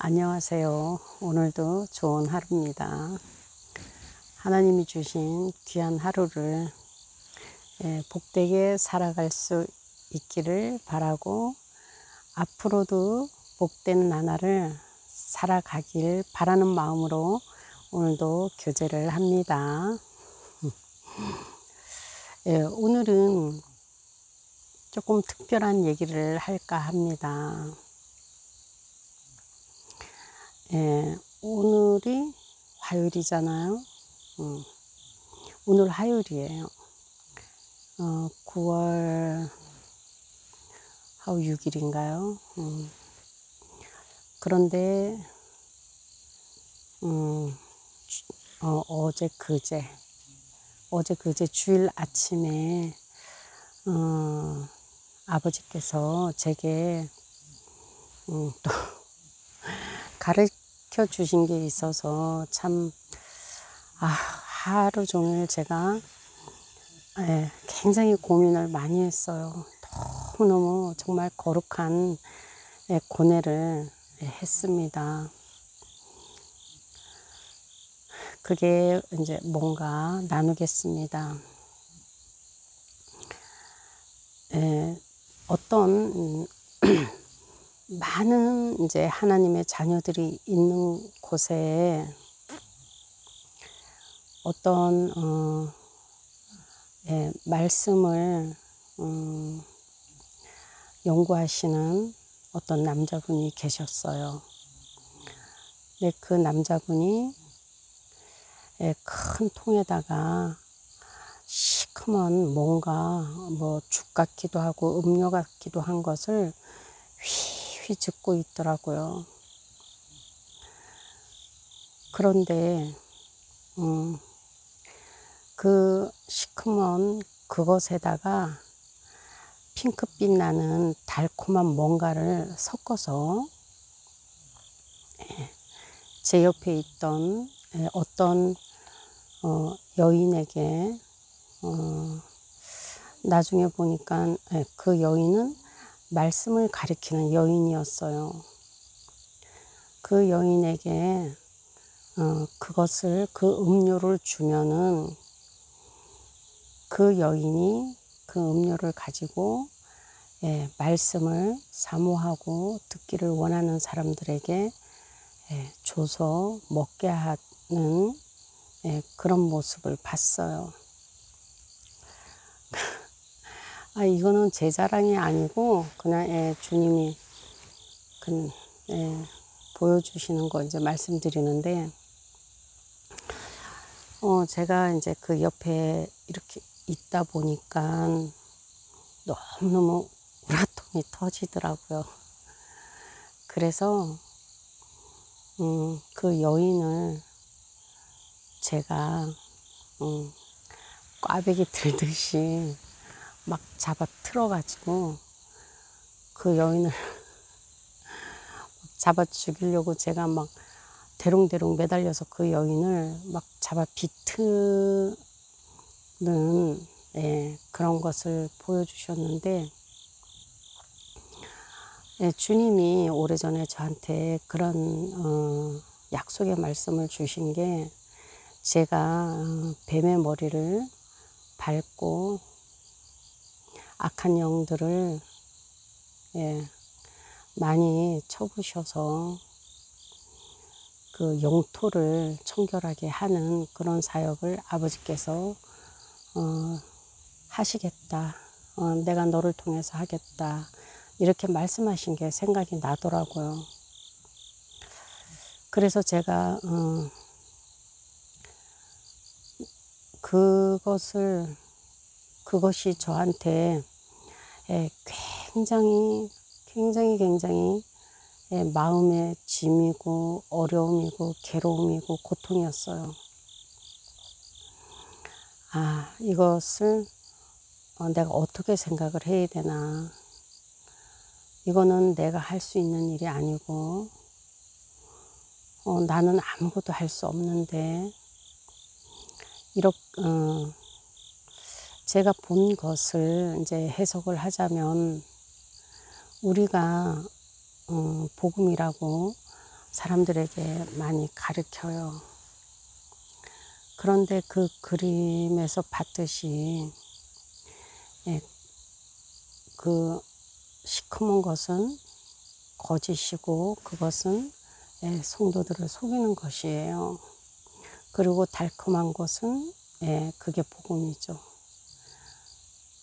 안녕하세요. 오늘도 좋은 하루입니다. 하나님이 주신 귀한 하루를 복되게 살아갈 수 있기를 바라고 앞으로도 복된 나날을 살아가길 바라는 마음으로 오늘도 교제를 합니다. 오늘은 조금 특별한 얘기를 할까 합니다. 오늘이 화요일이잖아요. 오늘 화요일이에요. 9월 6일인가요? 그런데 어제 그제 주일 아침에 아버지께서 제게 또 가르쳐 주신 게 있어서 참 하루 종일 제가 굉장히 고민을 많이 했어요. 너무너무 정말 거룩한 고뇌를 했습니다. 그게 이제 뭔가 나누겠습니다. 어떤 많은 이제 하나님의 자녀들이 있는 곳에 어떤 말씀을 연구하시는 어떤 남자분이 계셨어요. 근데 그 남자분이 큰 통에다가 시커먼 뭔가 뭐 죽 같기도 하고 음료 같기도 한 것을 휘휘 젓고 있더라고요. 그런데 그 시커먼 그것에다가 핑크빛 나는 달콤한 뭔가를 섞어서 제 옆에 있던 어떤 여인에게 나중에 보니까 그 여인은 말씀을 가리키는 여인이었어요. 그 여인에게 그 음료를 주면은 그 여인이 그 음료를 가지고 말씀을 사모하고 듣기를 원하는 사람들에게 줘서 먹게 하는 그런 모습을 봤어요. 이거는 제 자랑이 아니고 그냥 주님이 보여주시는 거 이제 말씀드리는데, 제가 이제 그 옆에 이렇게 있다 보니까 너무너무 우라통이 터지더라고요. 그래서 그 여인을 제가 꽈배기 들듯이 막 잡아 틀어가지고 그 여인을 잡아 죽이려고 제가 막 대롱대롱 매달려서 그 여인을 막 잡아 비트는 그런 것을 보여주셨는데, 주님이 오래전에 저한테 그런 약속의 말씀을 주신 게, 제가 뱀의 머리를 밟고 악한 영들을 많이 쳐부셔서 그 영토를 청결하게 하는 그런 사역을 아버지께서 하시겠다. 내가 너를 통해서 하겠다. 이렇게 말씀하신 게 생각이 나더라고요. 그래서 제가 그것이 저한테 굉장히 마음의 짐이고 어려움이고 괴로움이고 고통이었어요. 이것을 내가 어떻게 생각을 해야 되나. 이거는 내가 할 수 있는 일이 아니고 나는 아무것도 할 수 없는데, 제가 본 것을 이제 해석을 하자면, 우리가 복음이라고 사람들에게 많이 가르쳐요. 그런데 그 그림에서 봤듯이 그 시커먼 것은 거짓이고 그것은 성도들을 속이는 것이에요. 그리고 달콤한 것은 그게 복음이죠.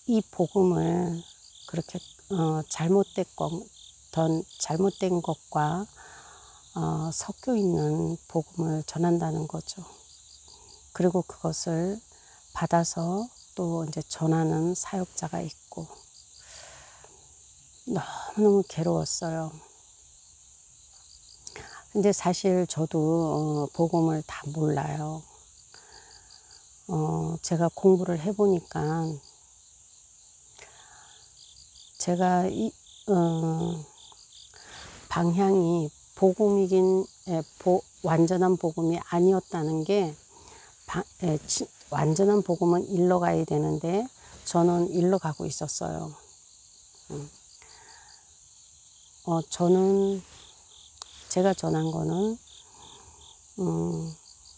이 복음을 그렇게 잘못된 것과 섞여 있는 복음을 전한다는 거죠. 그리고 그것을 받아서 또 이제 전하는 사역자가 있고 너무너무 괴로웠어요. 근데 사실 저도 복음을 다 몰라요. 제가 공부를 해보니까 제가 방향이 복음이긴 완전한 복음이 아니었다는 게 완전한 복음은 일러 가야 되는데 저는 일러 가고 있었어요. 저는 제가 전한 거는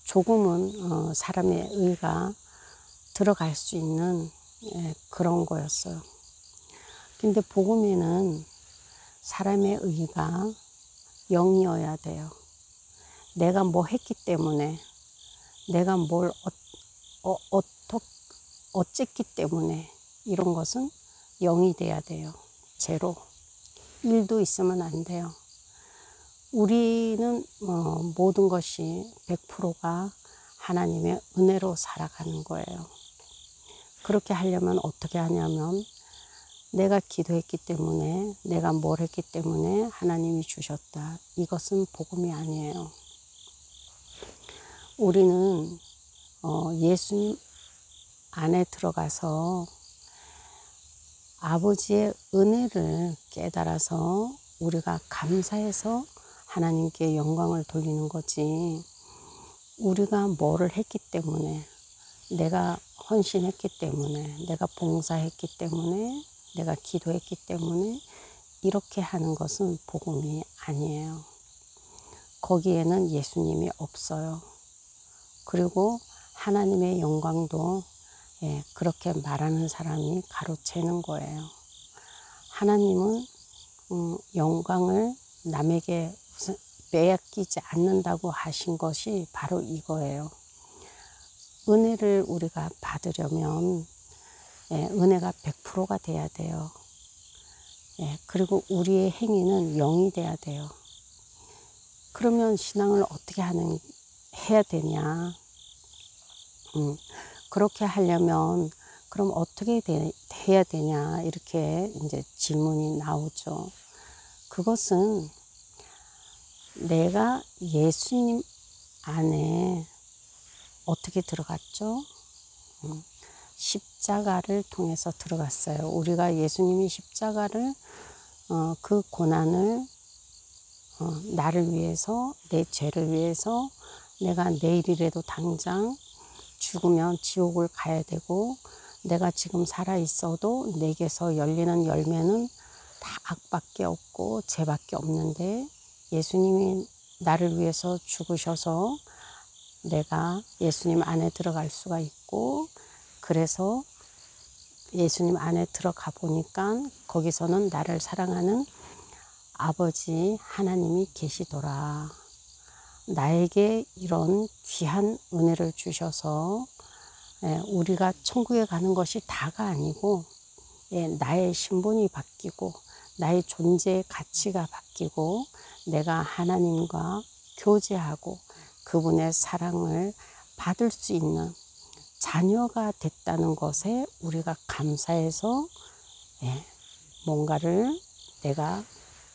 조금은 사람의 의가 들어갈 수 있는 그런 거였어요. 근데 복음에는 사람의 의가 영이어야 돼요. 내가 뭐 했기 때문에, 내가 뭘 어쨌기 때문에 이런 것은 영이 돼야 돼요. 제로. 1도 있으면 안 돼요. 우리는 모든 것이 100%가 하나님의 은혜로 살아가는 거예요. 그렇게 하려면 어떻게 하냐면 내가 기도했기 때문에, 내가 뭘 했기 때문에 하나님이 주셨다. 이것은 복음이 아니에요. 우리는 예수님 안에 들어가서 아버지의 은혜를 깨달아서 우리가 감사해서 하나님께 영광을 돌리는 거지. 우리가 뭐를 했기 때문에, 내가 헌신했기 때문에, 내가 봉사했기 때문에, 내가 기도했기 때문에 이렇게 하는 것은 복음이 아니에요. 거기에는 예수님이 없어요. 그리고 하나님의 영광도 그렇게 말하는 사람이 가로채는 거예요. 하나님은 영광을 남에게 빼앗기지 않는다고 하신 것이 바로 이거예요. 은혜를 우리가 받으려면 은혜가 100%가 돼야 돼요. 그리고 우리의 행위는 0이 돼야 돼요. 그러면 신앙을 어떻게 해야 되냐? 그렇게 하려면 그럼 어떻게 해야 되냐? 이렇게 이제 질문이 나오죠. 그것은 내가 예수님 안에 어떻게 들어갔죠? 십자가를 통해서 들어갔어요. 우리가 예수님이 십자가를 그 고난을 나를 위해서, 내 죄를 위해서 내가 내일이라도 당장 죽으면 지옥을 가야 되고, 내가 지금 살아 있어도 내게서 열리는 열매는 다 악밖에 없고 죄밖에 없는데 예수님이 나를 위해서 죽으셔서 내가 예수님 안에 들어갈 수가 있고, 그래서 예수님 안에 들어가 보니까 거기서는 나를 사랑하는 아버지 하나님이 계시더라. 나에게 이런 귀한 은혜를 주셔서 우리가 천국에 가는 것이 다가 아니고 나의 신분이 바뀌고 나의 존재의 가치가 바뀌고 내가 하나님과 교제하고 그분의 사랑을 받을 수 있는 자녀가 됐다는 것에 우리가 감사해서 뭔가를 내가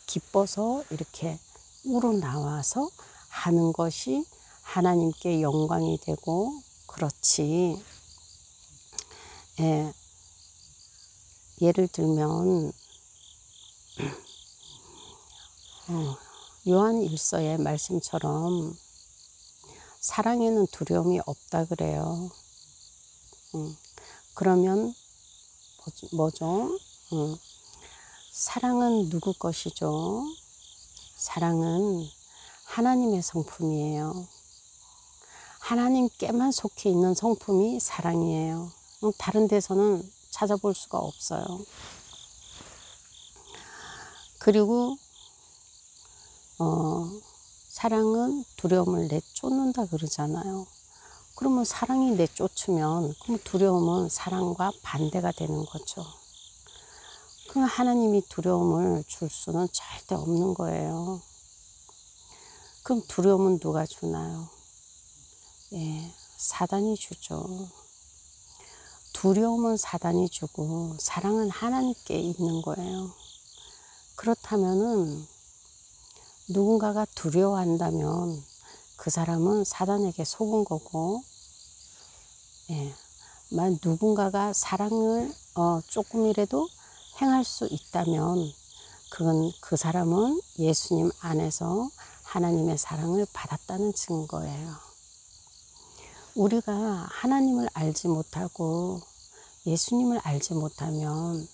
기뻐서 이렇게 우러나와서 하는 것이 하나님께 영광이 되고, 그렇지. 예를 들면 요한 1서의 말씀처럼 사랑에는 두려움이 없다 그래요. 그러면 뭐죠? 사랑은 누구 것이죠? 사랑은 하나님의 성품이에요. 하나님께만 속해 있는 성품이 사랑이에요. 다른 데서는 찾아볼 수가 없어요. 그리고 사랑은 두려움을 내쫓는다 그러잖아요. 그러면 사랑이 내쫓으면 그럼 두려움은 사랑과 반대가 되는 거죠. 그럼 하나님이 두려움을 줄 수는 절대 없는 거예요. 그럼 두려움은 누가 주나요? 예, 사단이 주죠. 두려움은 사단이 주고 사랑은 하나님께 있는 거예요. 그렇다면은 누군가가 두려워한다면 그 사람은 사단에게 속은 거고, 예, 만 누군가가 사랑을 조금이라도 행할 수 있다면 그건 그 사람은 예수님 안에서 하나님의 사랑을 받았다는 증거예요. 우리가 하나님을 알지 못하고 예수님을 알지 못하면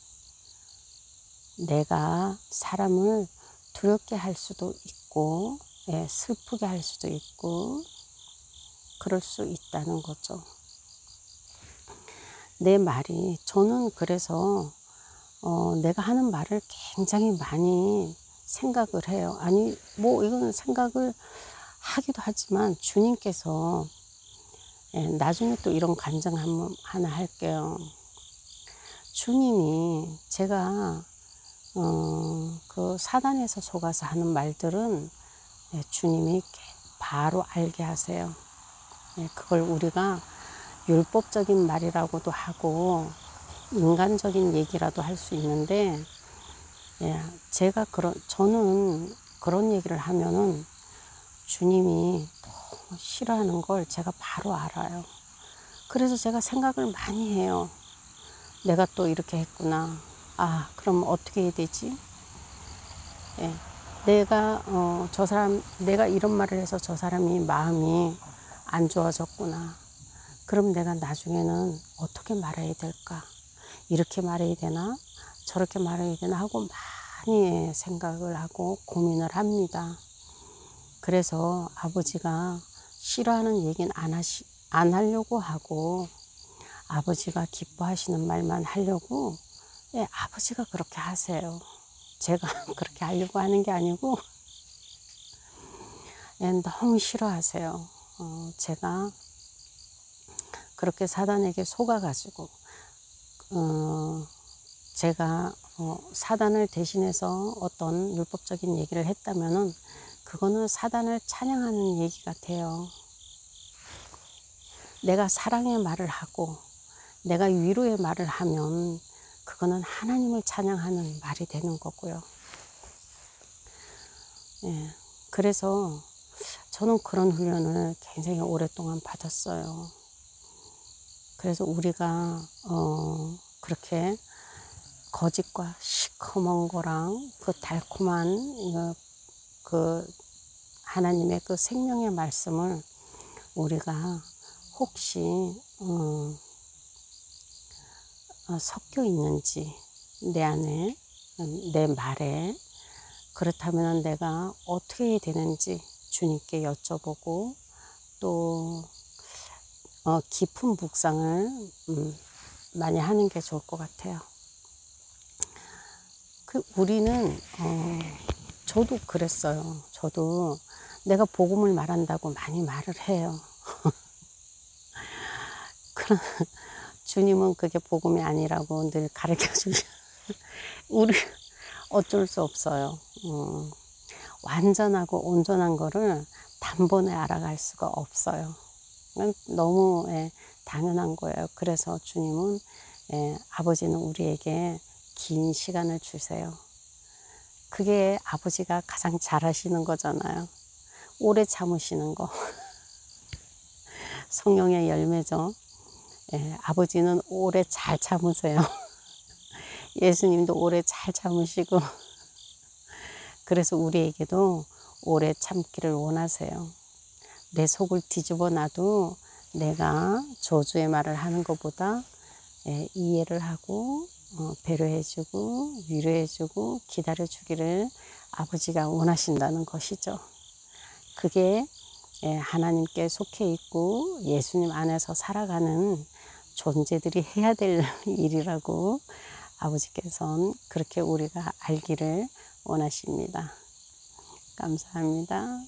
내가 사람을 두렵게 할 수도 있고, 예, 슬프게 할 수도 있고 그럴 수 있다는 거죠. 내 말이, 저는 그래서 내가 하는 말을 굉장히 많이 생각을 해요. 아니 뭐 이거는 생각을 하기도 하지만 주님께서, 예, 나중에 또 이런 간증 하나 할게요. 주님이 제가 그 사단에서 속아서 하는 말들은, 예, 주님이 바로 알게 하세요. 예, 그걸 우리가 율법적인 말이라고도 하고 인간적인 얘기라도 할 수 있는데, 예, 저는 그런 얘기를 하면은 주님이 너무 싫어하는 걸 제가 바로 알아요. 그래서 제가 생각을 많이 해요. 내가 또 이렇게 했구나. 아, 그럼 어떻게 해야 되지? 예, 내가 이런 말을 해서 저 사람이 마음이 안 좋아졌구나. 그럼 내가 나중에는 어떻게 말해야 될까? 이렇게 말해야 되나? 저렇게 말해야 되나? 하고 많이 생각을 하고 고민을 합니다. 그래서 아버지가 싫어하는 얘기는 안 하려고 하고, 아버지가 기뻐하시는 말만 하려고, 예, 아버지가 그렇게 하세요. 제가 그렇게 하려고 하는 게 아니고, 예, 너무 싫어하세요. 제가 그렇게 사단에게 속아가지고, 제가 사단을 대신해서 어떤 율법적인 얘기를 했다면은 그거는 사단을 찬양하는 얘기 같아요. 내가 사랑의 말을 하고 내가 위로의 말을 하면 그거는 하나님을 찬양하는 말이 되는 거고요. 예, 그래서 저는 그런 훈련을 굉장히 오랫동안 받았어요. 그래서 우리가 그렇게 거짓과 시커먼 거랑 그 달콤한 그 하나님의 그 생명의 말씀을 우리가 혹시 섞여 있는지 내 안에, 내 말에, 그렇다면 내가 어떻게 해야 되는지 주님께 여쭤보고 또 깊은 묵상을 많이 하는 게 좋을 것 같아요. 우리는 저도 그랬어요. 저도 내가 복음을 말한다고 많이 말을 해요. 그런 주님은 그게 복음이 아니라고 늘 가르쳐 주셔. 우리 어쩔 수 없어요. 완전하고 온전한 거를 단번에 알아갈 수가 없어요. 너무, 예, 당연한 거예요. 그래서 주님은, 예, 아버지는 우리에게 긴 시간을 주세요. 그게 아버지가 가장 잘하시는 거잖아요. 오래 참으시는 거. 성령의 열매죠. 예, 아버지는 오래 잘 참으세요. 예수님도 오래 잘 참으시고, 그래서 우리에게도 오래 참기를 원하세요. 내 속을 뒤집어 놔도 내가 저주의 말을 하는 것보다, 예, 이해를 하고 배려해주고 위로해주고 기다려주기를 아버지가 원하신다는 것이죠. 그게 하나님께 속해 있고 예수님 안에서 살아가는 존재들이 해야 될 일이라고 아버지께서는 그렇게 우리가 알기를 원하십니다. 감사합니다.